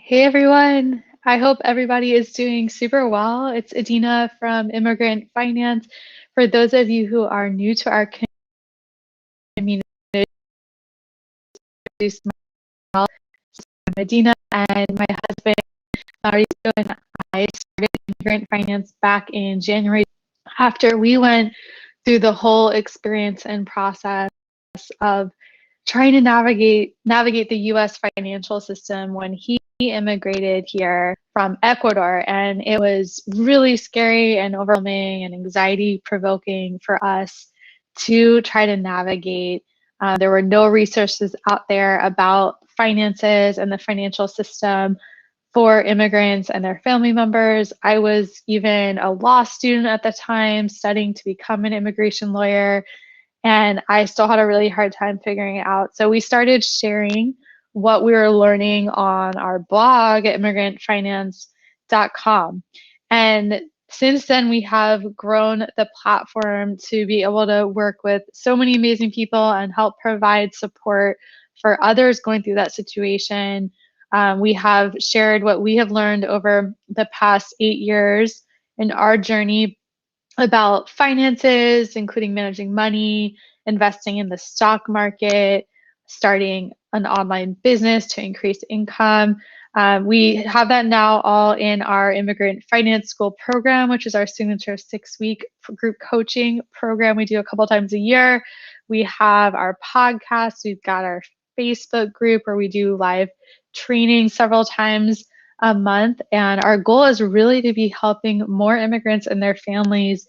Hey everyone, I hope everybody is doing super well. It's Adina from Immigrant Finance. For those of you who are new to our community, I'm Adina and my husband Mauricio and I started Immigrant Finance back in January after we went through the whole experience and process of trying to navigate the US financial system when he immigrated here from Ecuador. And it was really scary and overwhelming and anxiety provoking for us to try to navigate. There were no resources out there about finances and the financial system for immigrants and their family members. I was even a law student at the time, studying to become an immigration lawyer, and I still had a really hard time figuring it out. So we started sharing what we were learning on our blog at immigrantfinance.com. And since then, we have grown the platform to be able to work with so many amazing people and help provide support for others going through that situation. We have shared what we have learned over the past 8 years in our journey about finances, including managing money, investing in the stock market, starting an online business to increase income. We have that now all in our Immigrant Finance School program, which is our signature 6-week group coaching program we do a couple times a year. We have our podcast. We've got our Facebook group where we do live training several times a month. And our goal is really to be helping more immigrants and their families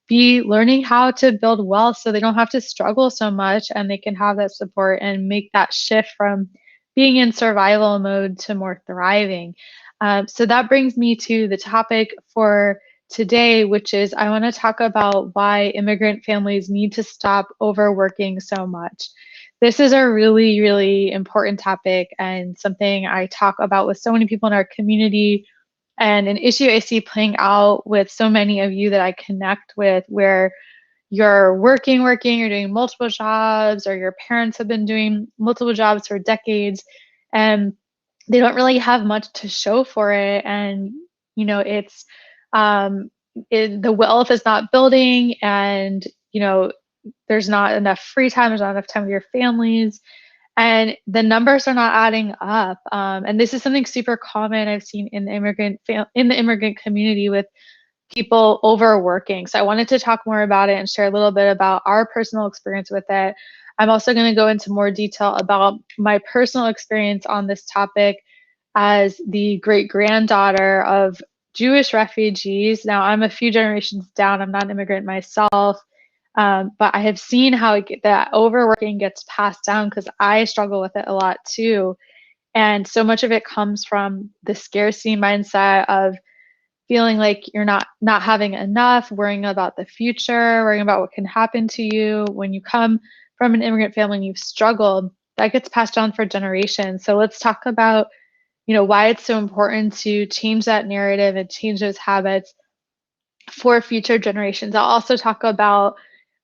be learning how to build wealth so they don't have to struggle so much and they can have that support and make that shift from being in survival mode to more thriving. So that brings me to the topic for today, which is I want to talk about why immigrant families need to stop overworking so much. This is a really, really important topic and something I talk about with so many people in our community, and an issue I see playing out with so many of you that I connect with, where you're you're doing multiple jobs, or your parents have been doing multiple jobs for decades, and they don't really have much to show for it. And, it's um, the wealth is not building, and, there's not enough free time, there's not enough time with your families, and the numbers are not adding up. And this is something super common I've seen in the immigrant community with people overworking. So I wanted to talk more about it and share a little bit about our personal experience with it. I'm also going to go into more detail about my personal experience on this topic as the great granddaughter of Jewish refugees. Now, I'm a few generations down, I'm not an immigrant myself, but I have seen how that overworking gets passed down because I struggle with it a lot too. And so much of it comes from the scarcity mindset of feeling like you're not having enough, worrying about the future, worrying about what can happen to you when you come from an immigrant family and you've struggled. That gets passed on for generations. So let's talk about, why it's so important to change that narrative and change those habits for future generations. I'll also talk about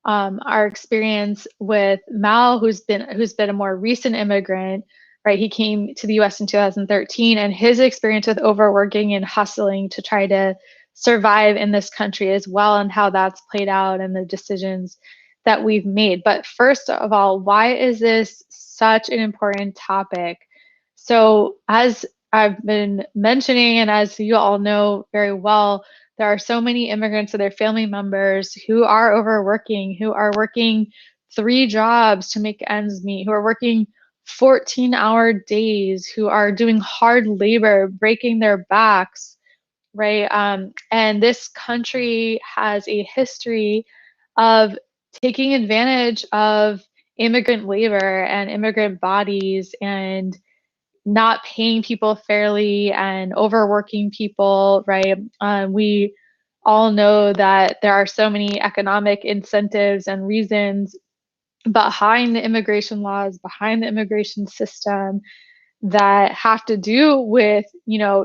our experience with Mal, who's been a more recent immigrant, right? He came to the U.S. in 2013, and his experience with overworking and hustling to try to survive in this country as well, and how that's played out and the decisions that we've made. But first of all, why is this such an important topic? So, as I've been mentioning, and as you all know very well, there are so many immigrants and their family members who are overworking, who are working 3 jobs to make ends meet, who are working 14-hour days, who are doing hard labor, breaking their backs, right? And this country has a history of taking advantage of immigrant labor and immigrant bodies, and not paying people fairly and overworking people, right? We all know that there are so many economic incentives and reasons behind the immigration laws, behind the immigration system, that have to do with,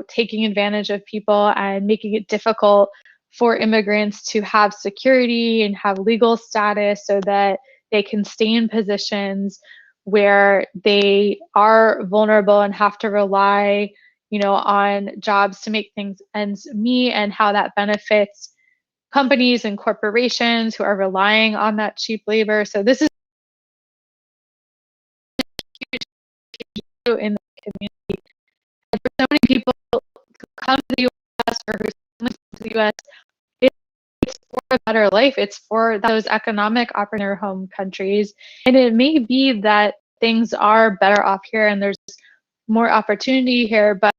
taking advantage of people and making it difficult for immigrants to have security and have legal status so that they can stay in positions where they are vulnerable and have to rely, on jobs to make things ends meet, and how that benefits companies and corporations who are relying on that cheap labor. So this is in the community. And for so many people who come to the US or who come to the US, it's for a better life. It's for those economic opportunities in their home countries. And it may be that things are better off here and there's more opportunity here, but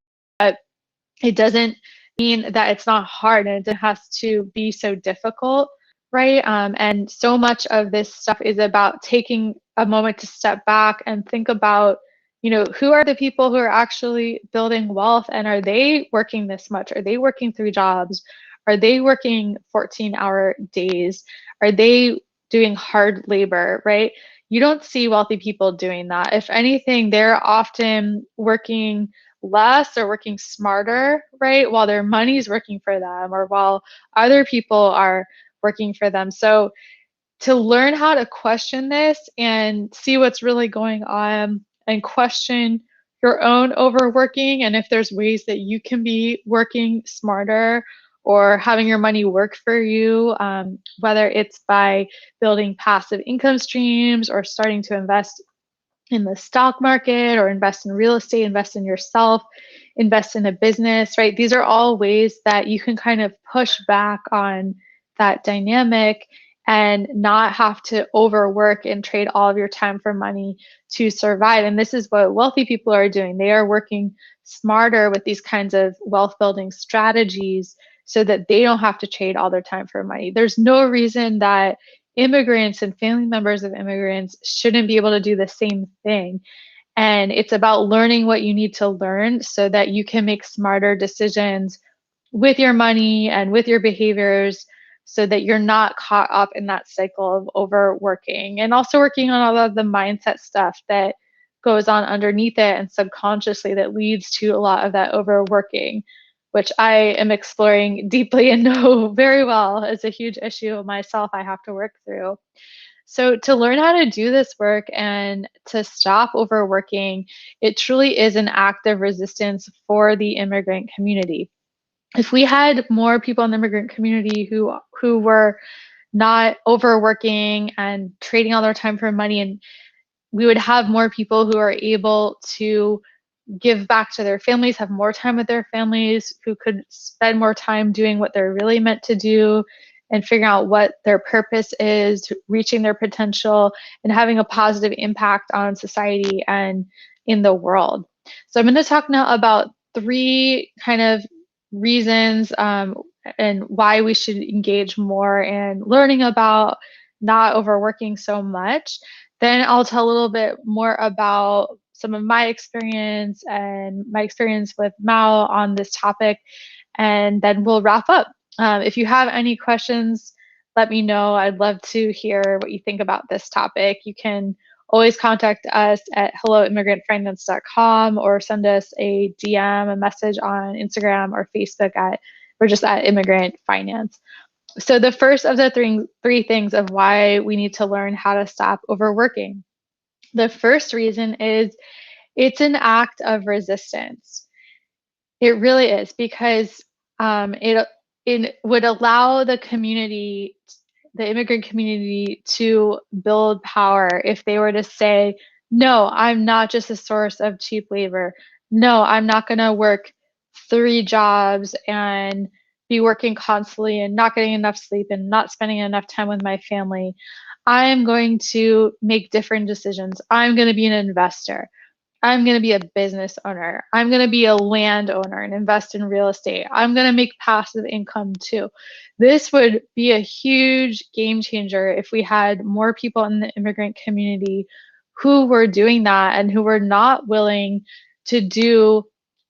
it doesn't mean that it's not hard, and it has to be so difficult, right? And so much of this stuff is about taking a moment to step back and think about, who are the people who are actually building wealth, and are they working this much? Are they working 3 jobs? Are they working 14-hour days? Are they doing hard labor, right? You don't see wealthy people doing that. If anything, they're often working less or working smarter, right? While their money's working for them, or while other people are working for them. So to learn how to question this and see what's really going on and question your own overworking, and if there's ways that you can be working smarter or having your money work for you, whether it's by building passive income streams or starting to invest in the stock market or invest in real estate, invest in yourself, invest in a business, right? These are all ways that you can kind of push back on that dynamic and not have to overwork and trade all of your time for money to survive. And this is what wealthy people are doing. They are working smarter with these kinds of wealth building strategies so that they don't have to trade all their time for money. There's no reason that immigrants and family members of immigrants shouldn't be able to do the same thing. And it's about learning what you need to learn so that you can make smarter decisions with your money and with your behaviors, so that you're not caught up in that cycle of overworking, and also working on all of the mindset stuff that goes on underneath it and subconsciously that leads to a lot of that overworking, which I am exploring deeply and know very well is a huge issue myself I have to work through. So to learn how to do this work and to stop overworking, it truly is an act of resistance for the immigrant community. If we had more people in the immigrant community who were not overworking and trading all their time for money, and we would have more people who are able to give back to their families, have more time with their families, who could spend more time doing what they're really meant to do and figuring out what their purpose is, reaching their potential, and having a positive impact on society and in the world. So I'm going to talk now about 3 kind of reasons and why we should engage more in learning about not overworking so much. Then I'll tell a little bit more about some of my experience and my experience with Mao on this topic, and then we'll wrap up. If you have any questions, let me know. I'd love to hear what you think about this topic. You can always contact us at helloimmigrantfinance.com or send us a DM, a message on Instagram or Facebook we're just at Immigrant Finance. So the first of the three things of why we need to learn how to stop overworking. The first reason is it's an act of resistance. It really is, because it would allow the community, the immigrant community, to build power if they were to say, no, I'm not just a source of cheap labor. No, I'm not going to work 3 jobs and be working constantly and not getting enough sleep and not spending enough time with my family. I'm going to make different decisions. I'm going to be an investor. I'm going to be a business owner. I'm going to be a landowner and invest in real estate. I'm going to make passive income too. This would be a huge game changer if we had more people in the immigrant community who were doing that and who were not willing to do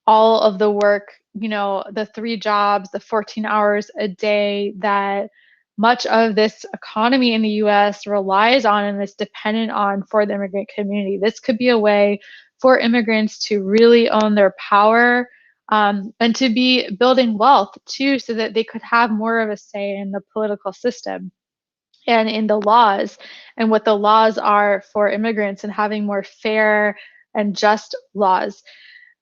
all of the work, the 3 jobs, the 14 hours a day that much of this economy in the US relies on and is dependent on for the immigrant community. This could be a way for immigrants to really own their power, and to be building wealth too, so that they could have more of a say in the political system and in the laws, and what the laws are for immigrants, and having more fair and just laws.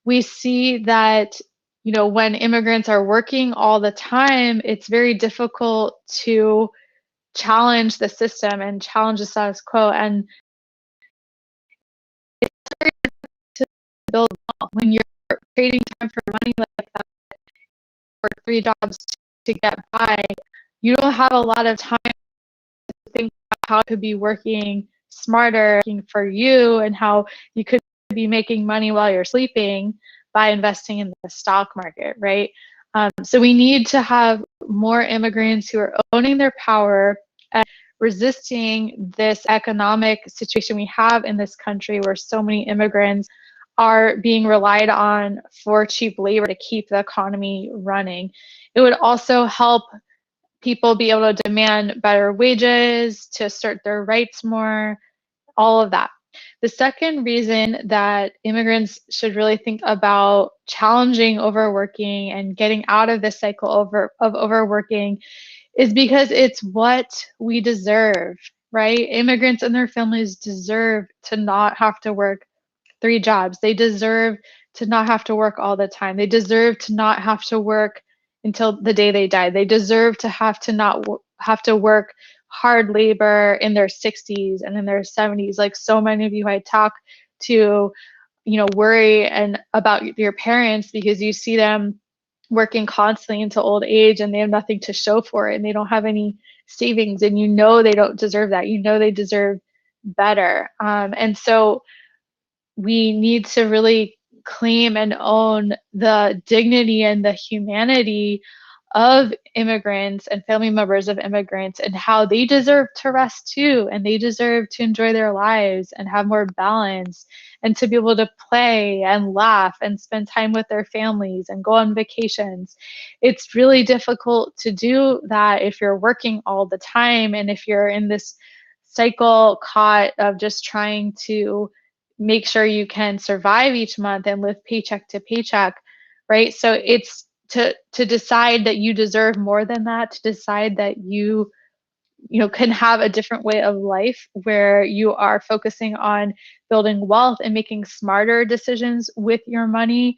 we see that, when immigrants are working all the time, it's very difficult to challenge the system and challenge the status quo and to build wealth. When you're trading time for money like that, for 3 jobs to get by, you don't have a lot of time to think about how it could be working smarter, working for you, and how you could be making money while you're sleeping by investing in the stock market, right? So we need to have more immigrants who are owning their power and resisting this economic situation we have in this country where so many immigrants are being relied on for cheap labor to keep the economy running. It would also help people be able to demand better wages, to assert their rights more, all of that. The second reason that immigrants should really think about challenging overworking and getting out of this cycle of overworking is because it's what we deserve, right? Immigrants and their families deserve to not have to work 3 jobs. They deserve to not have to work all the time. They deserve to not have to work until the day they die. They deserve to have to not have to work hard labor in their 60s and in their 70s. Like so many of you I talk to, worry and about your parents because you see them working constantly into old age and they have nothing to show for it and they don't have any savings, and they don't deserve that. They deserve better. And so we need to really claim and own the dignity and the humanity of immigrants and family members of immigrants and how they deserve to rest too, and they deserve to enjoy their lives and have more balance and to be able to play and laugh and spend time with their families and go on vacations. It's really difficult to do that if you're working all the time and if you're in this cycle caught of just trying to make sure you can survive each month and live paycheck to paycheck, right? So it's to decide that you deserve more than that, to decide that you can have a different way of life where you are focusing on building wealth and making smarter decisions with your money,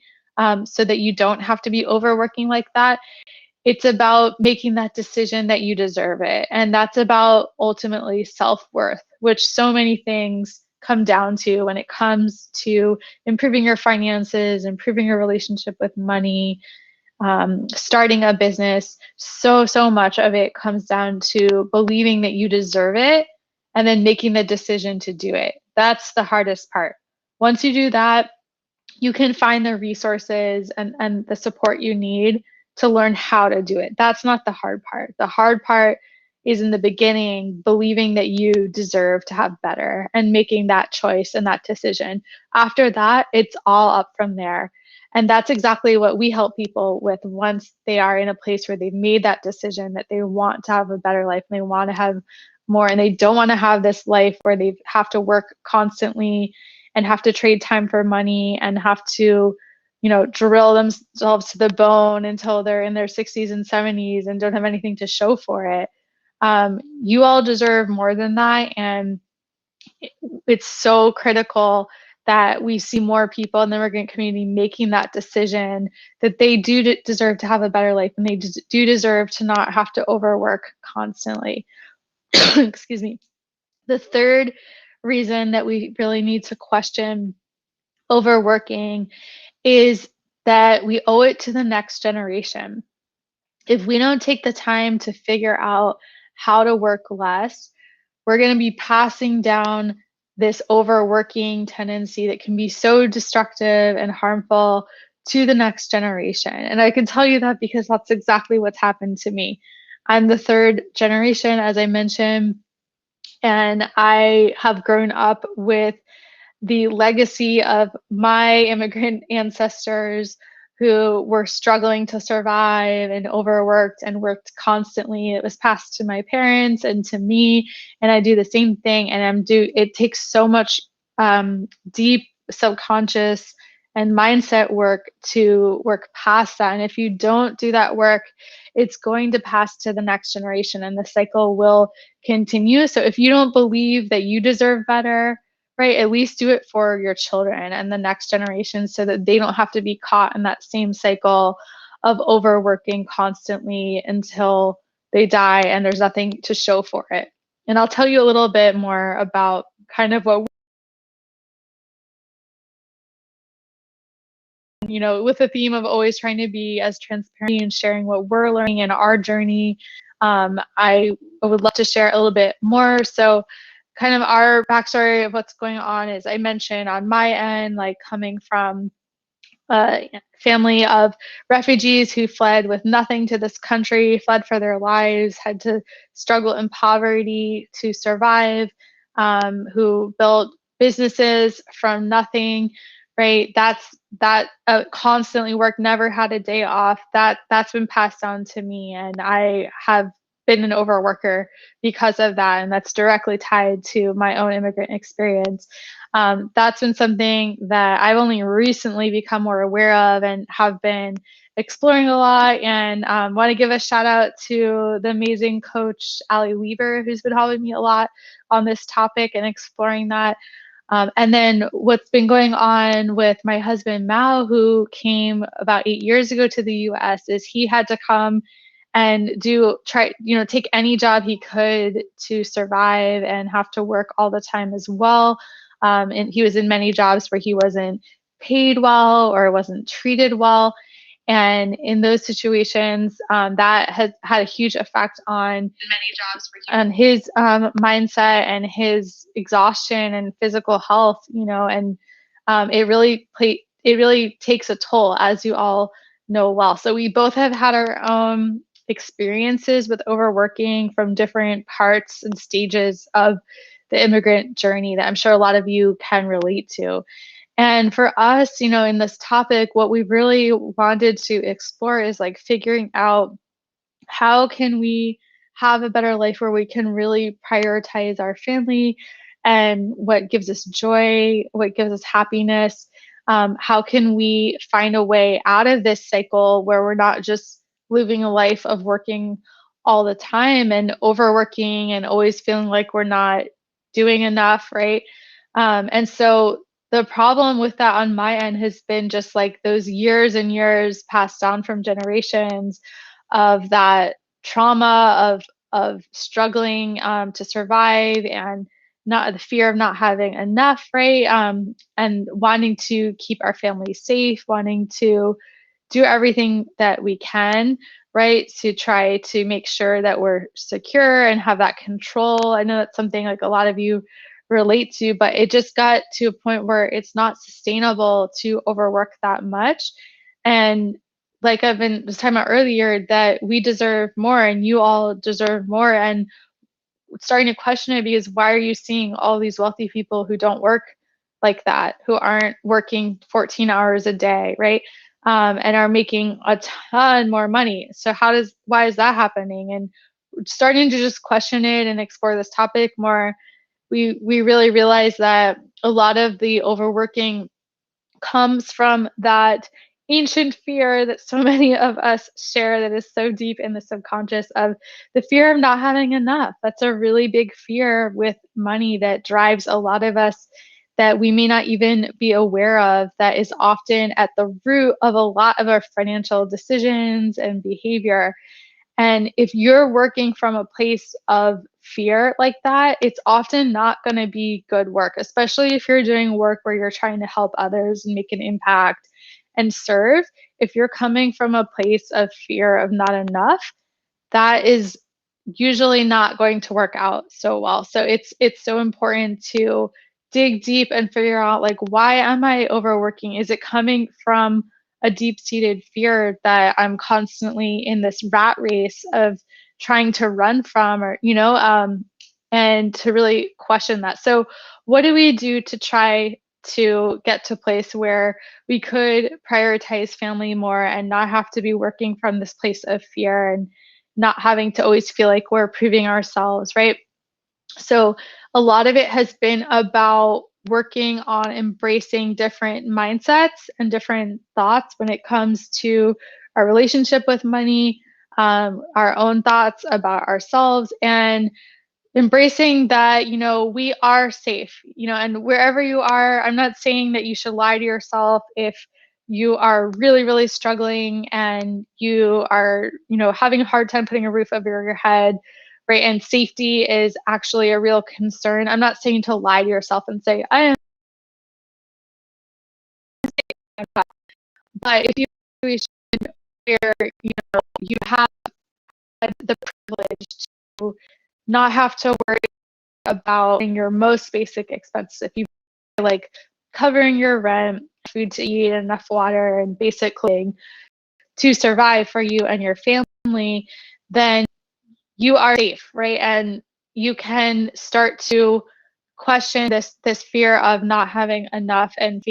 so that you don't have to be overworking like that. It's about making that decision that you deserve it. And that's about ultimately self-worth, which so many things come down to when it comes to improving your finances, improving your relationship with money, starting a business. So much of it comes down to believing that you deserve it and then making the decision to do it. That's the hardest part. Once you do that, you can find the resources and the support you need to learn how to do it. That's not the hard part. The hard part is in the beginning, believing that you deserve to have better and making that choice and that decision. After that, it's all up from there. And that's exactly what we help people with once they are in a place where they've made that decision that they want to have a better life and they want to have more, and they don't want to have this life where they have to work constantly and have to trade time for money and have to, drill themselves to the bone until they're in their 60s and 70s and don't have anything to show for it. You all deserve more than that. And it's so critical that we see more people in the immigrant community making that decision that they do deserve to have a better life and they do deserve to not have to overwork constantly. Excuse me. The third reason that we really need to question overworking is that we owe it to the next generation. If we don't take the time to figure out how to work less, we're going to be passing down this overworking tendency that can be so destructive and harmful to the next generation. And I can tell you that because that's exactly what's happened to me. I'm the third generation, as I mentioned, and I have grown up with the legacy of my immigrant ancestors who were struggling to survive and overworked and worked constantly. It was passed to my parents and to me, and I do the same thing. And it takes so much deep subconscious and mindset work to work past that. And if you don't do that work, it's going to pass to the next generation and the cycle will continue. So if you don't believe that you deserve better, right? At least do it for your children and the next generation so that they don't have to be caught in that same cycle of overworking constantly until they die and there's nothing to show for it. And I'll tell you a little bit more about kind of what, with the theme of always trying to be as transparent and sharing what we're learning in our journey. I would love to share a little bit more. So, kind of our backstory of what's going on is I mentioned on my end, like coming from a family of refugees who fled with nothing to this country, fled for their lives, had to struggle in poverty to survive, who built businesses from nothing, right? That constantly worked, never had a day off. That's been passed down to me, and I have been an overworker because of that, and that's directly tied to my own immigrant experience. That's been something that I've only recently become more aware of and have been exploring a lot. And want to give a shout out to the amazing coach, Ali Weaver, who's been helping me a lot on this topic and exploring that. And then what's been going on with my husband, Mao, who came about 8 years ago to the US, is he had to come and take any job he could to survive and have to work all the time as well. And he was in many jobs where he wasn't paid well or wasn't treated well. And in those situations, that has had a huge effect on his mindset and his exhaustion and physical health, and it really takes a toll, as you all know well. So we both have had our own experiences with overworking from different parts and stages of the immigrant journey that I'm sure a lot of you can relate to. And for us, in this topic, what we really wanted to explore is like figuring out how can we have a better life where we can really prioritize our family and what gives us joy, what gives us happiness. How can we find a way out of this cycle where we're not just living a life of working all the time and overworking and always feeling like we're not doing enough, right? And so the problem with that on my end has been just like those years and years passed down from generations of that trauma of struggling to survive and not the fear of not having enough, right? And wanting to keep our family safe, wanting to do everything that we can, right, to try to make sure that we're secure and have that control. I know that's something like a lot of you relate to, but it just got to a point where it's not sustainable to overwork that much. And like I've been just talking about earlier, that we deserve more and you all deserve more. And starting to question it because why are you seeing all these wealthy people who don't work like that, who aren't working 14 hours a day, right? And are making a ton more money. So why is that happening? And starting to just question it and explore this topic more, we really realize that a lot of the overworking comes from that ancient fear that so many of us share that is so deep in the subconscious of the fear of not having enough. That's a really big fear with money that drives a lot of us that we may not even be aware of, that is often at the root of a lot of our financial decisions and behavior. And if you're working from a place of fear like that, it's often not going to be good work, especially if you're doing work where you're trying to help others and make an impact and serve. If you're coming from a place of fear of not enough, that is usually not going to work out so well. So it's so important to dig deep and figure out, like, why am I overworking? Is it coming from a deep-seated fear that I'm constantly in this rat race of trying to run from, or and to really question that. So what do we do to try to get to a place where we could prioritize family more and not have to be working from this place of fear and not having to always feel like we're proving ourselves, right? So a lot of it has been about working on embracing different mindsets and different thoughts when it comes to our relationship with money, our own thoughts about ourselves, and embracing that, we are safe, and wherever you are, I'm not saying that you should lie to yourself if you are really, really struggling and you are, having a hard time putting a roof over your head, right? And safety is actually a real concern. I'm not saying to lie to yourself and say, I am, but if you where, you have the privilege to not have to worry about your most basic expenses. If you like covering your rent, food to eat, enough water, and basic clothing to survive for you and your family, then you are safe, right? And you can start to question this fear of not having enough and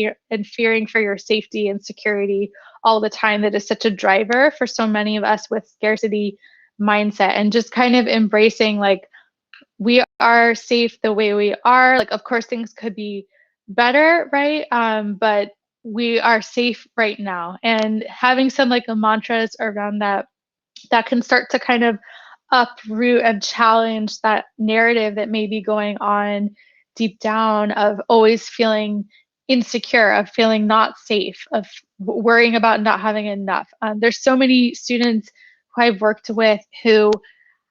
fearing for your safety and security all the time, that is such a driver for so many of us with scarcity mindset, and just kind of embracing like, we are safe the way we are. Like, of course, things could be better, right? But we are safe right now. And having some like mantras around that can start to kind of uproot and challenge that narrative that may be going on deep down of always feeling insecure, of feeling not safe, of worrying about not having enough. There's so many students who I've worked with who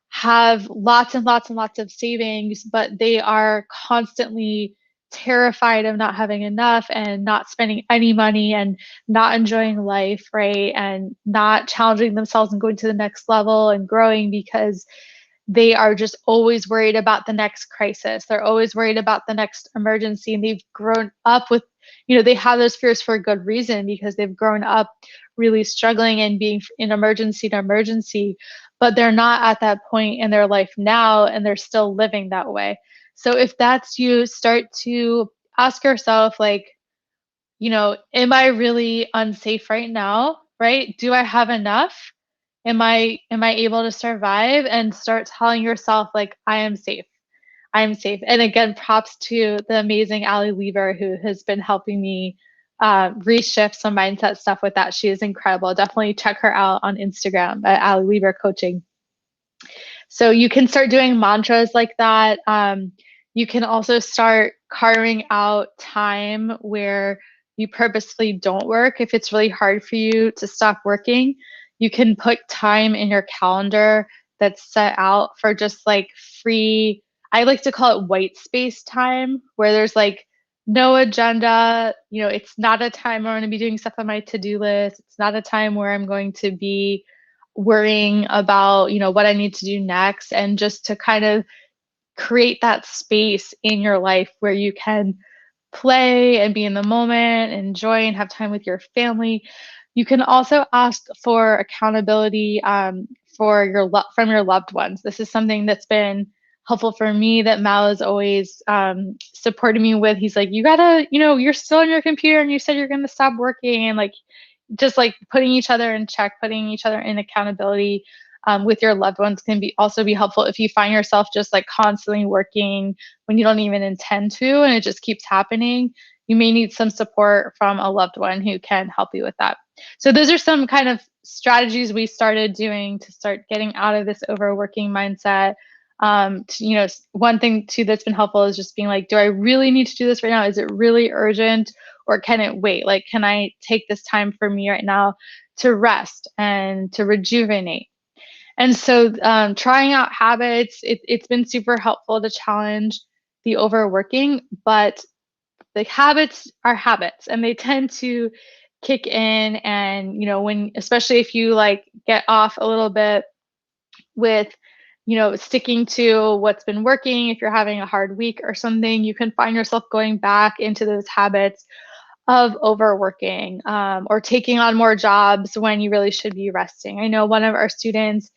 have lots and lots and lots of savings, but they are constantly terrified of not having enough and not spending any money and not enjoying life, right? And not challenging themselves and going to the next level and growing because they are just always worried about the next crisis. They're always worried about the next emergency. And they've grown up with, they have those fears for a good reason because they've grown up really struggling and being in emergency to emergency, but they're not at that point in their life now and they're still living that way. So if that's you, start to ask yourself, like, am I really unsafe right now? Right? Do I have enough? Am I able to survive? And start telling yourself like, I am safe. I am safe. And again, props to the amazing Ali Weaver who has been helping me reshift some mindset stuff with that. She is incredible. Definitely check her out on Instagram at Ali Weaver Coaching. So you can start doing mantras like that. You can also start carving out time where you purposefully don't work. If it's really hard for you to stop working, you can put time in your calendar that's set out for just like free, I like to call it white space time, where there's like no agenda. It's not a time where I'm going to be doing stuff on my to-do list. It's not a time where I'm going to be worrying about what I need to do next, and just to kind of create that space in your life where you can play and be in the moment, enjoy and have time with your family. You can also ask for accountability from your loved ones. This is something that's been helpful for me that Mal has always supported me with. He's like, you gotta, you're still on your computer and you said you're gonna stop working, and like just like putting each other in check, putting each other in accountability with your loved ones can also be helpful if you find yourself just like constantly working when you don't even intend to and it just keeps happening. You may need some support from a loved one who can help you with that. So those are some kind of strategies we started doing to start getting out of this overworking mindset. One thing too that's been helpful is just being like, do I really need to do this right now? Is it really urgent, or can it wait? Like, can I take this time for me right now to rest and to rejuvenate? And so trying out habits, it's been super helpful to challenge the overworking, but the habits are habits and they tend to kick in. And, especially if you like get off a little bit with, sticking to what's been working, if you're having a hard week or something, you can find yourself going back into those habits of overworking or taking on more jobs when you really should be resting. I know one of our students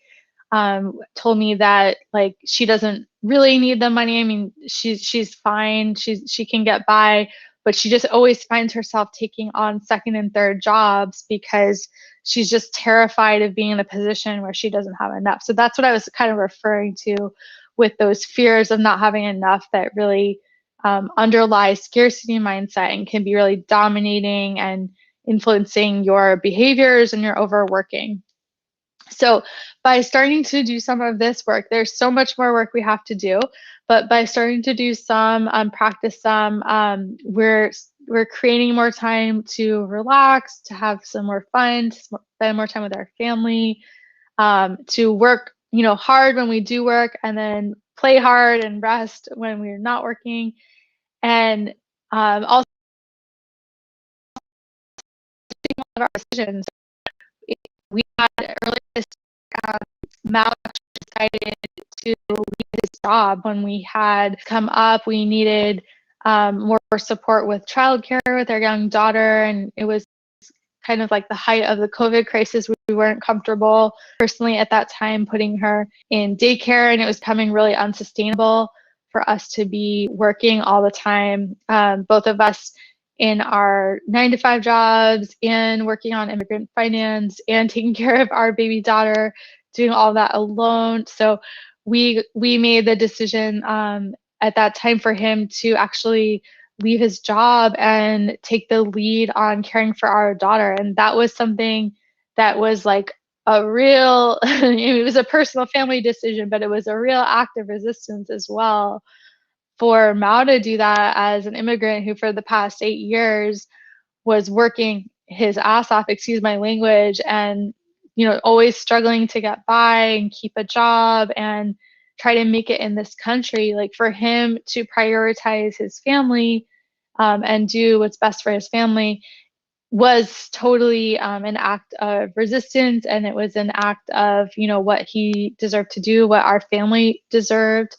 told me that like she doesn't really need the money. I mean, she's fine. She can get by, but she just always finds herself taking on second and third jobs because she's just terrified of being in a position where she doesn't have enough. So that's what I was kind of referring to with those fears of not having enough that really underlies scarcity mindset and can be really dominating and influencing your behaviors and your overworking. So by starting to do some of this work, there's so much more work we have to do, but by starting to do some, practice some, we're creating more time to relax, to have some more fun, to spend more time with our family, to work, hard when we do work, and then play hard and rest when we're not working, and also of our decisions. We had earlier this um, Mal decided to leave his job when we had come up. We needed more support with childcare with our young daughter, and it was kind of like the height of the COVID crisis. We weren't comfortable personally at that time putting her in daycare, and it was becoming really unsustainable for us to be working all the time. Both of us in our 9 to 5 jobs and working on immigrant finance and taking care of our baby daughter, doing all that alone. So we made the decision at that time for him to actually leave his job and take the lead on caring for our daughter. And that was something that was like a real, it was a personal family decision, but it was a real act of resistance as well for Mao to do that as an immigrant who, for the past 8 years, was working his ass off, excuse my language, and always struggling to get by and keep a job and try to make it in this country. Like, for him to prioritize his family and do what's best for his family was totally an act of resistance, and it was an act of what he deserved to do, what our family deserved,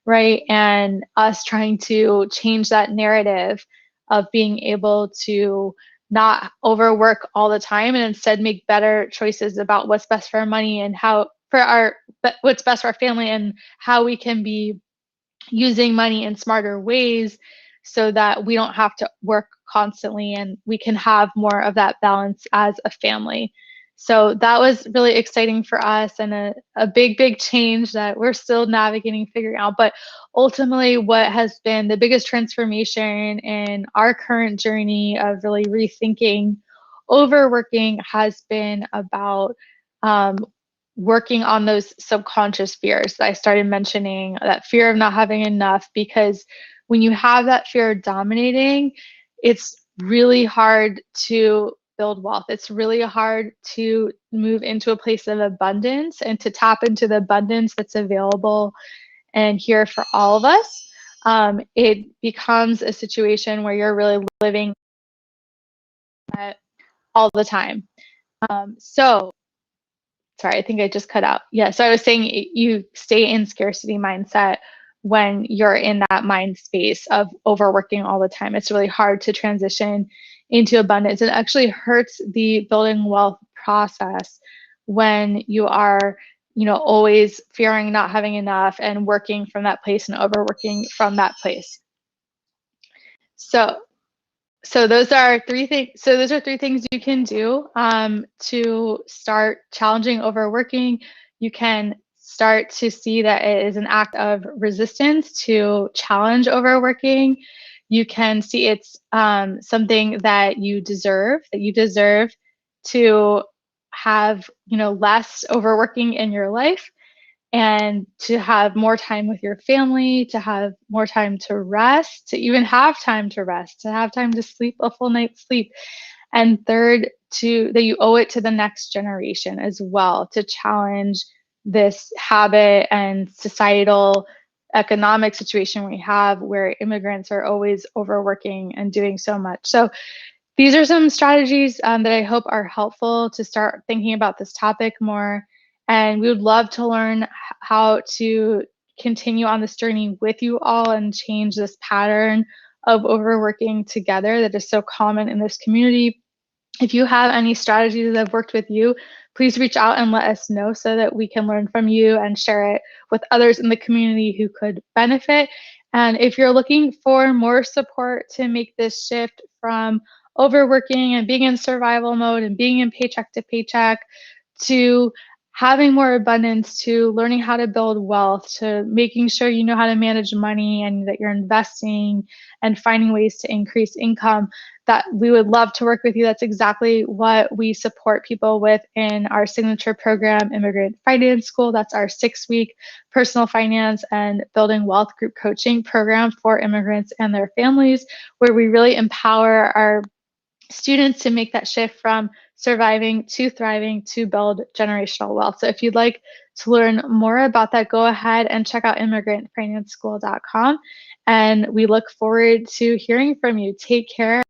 right? And us trying to change that narrative of being able to not overwork all the time and instead make better choices about what's best for our money and how for our what's best for our family, and how we can be using money in smarter ways so that we don't have to work constantly and we can have more of that balance as a family. So that was really exciting for us, and a big change that we're still navigating, figuring out. But ultimately, what has been the biggest transformation in our current journey of really rethinking overworking has been about um, working on those subconscious fears that I started mentioning, that fear of not having enough, because when you have that fear dominating, it's really hard to build wealth. It's really hard to move into a place of abundance and to tap into the abundance that's available and here for all of us. It becomes a situation where you're really living all the time. So sorry, I think I just cut out. Yeah, so I was saying you stay in scarcity mindset when you're in that mind space of overworking all the time. It's really hard to transition into abundance. It actually hurts the building wealth process when you are, always fearing not having enough and working from that place and overworking from that place. So those are three things. So those are three things you can do to start challenging overworking. You can start to see that it is an act of resistance to challenge overworking. You can see it's something that you deserve. That you deserve to have, less overworking in your life, and to have more time with your family, to have more time to rest, to even have time to rest, to have time to sleep a full night's sleep. And third, to that you owe it to the next generation as well, to challenge this habit and societal economic situation we have where immigrants are always overworking and doing so much. So these are some strategies that I hope are helpful to start thinking about this topic more. And we would love to learn how to continue on this journey with you all and change this pattern of overworking together that is so common in this community. If you have any strategies that have worked with you, please reach out and let us know so that we can learn from you and share it with others in the community who could benefit. And if you're looking for more support to make this shift from overworking and being in survival mode and being in paycheck to paycheck to having more abundance to learning how to build wealth to making sure you know how to manage money and that you're investing and finding ways to increase income, that we would love to work with you. That's exactly what we support people with in our signature program, Immigrant Finance School. That's our 6-week personal finance and building wealth group coaching program for immigrants and their families, where we really empower our students to make that shift from surviving to thriving to build generational wealth. So if you'd like to learn more about that, go ahead and check out immigrantfinanceschool.com. And we look forward to hearing from you. Take care.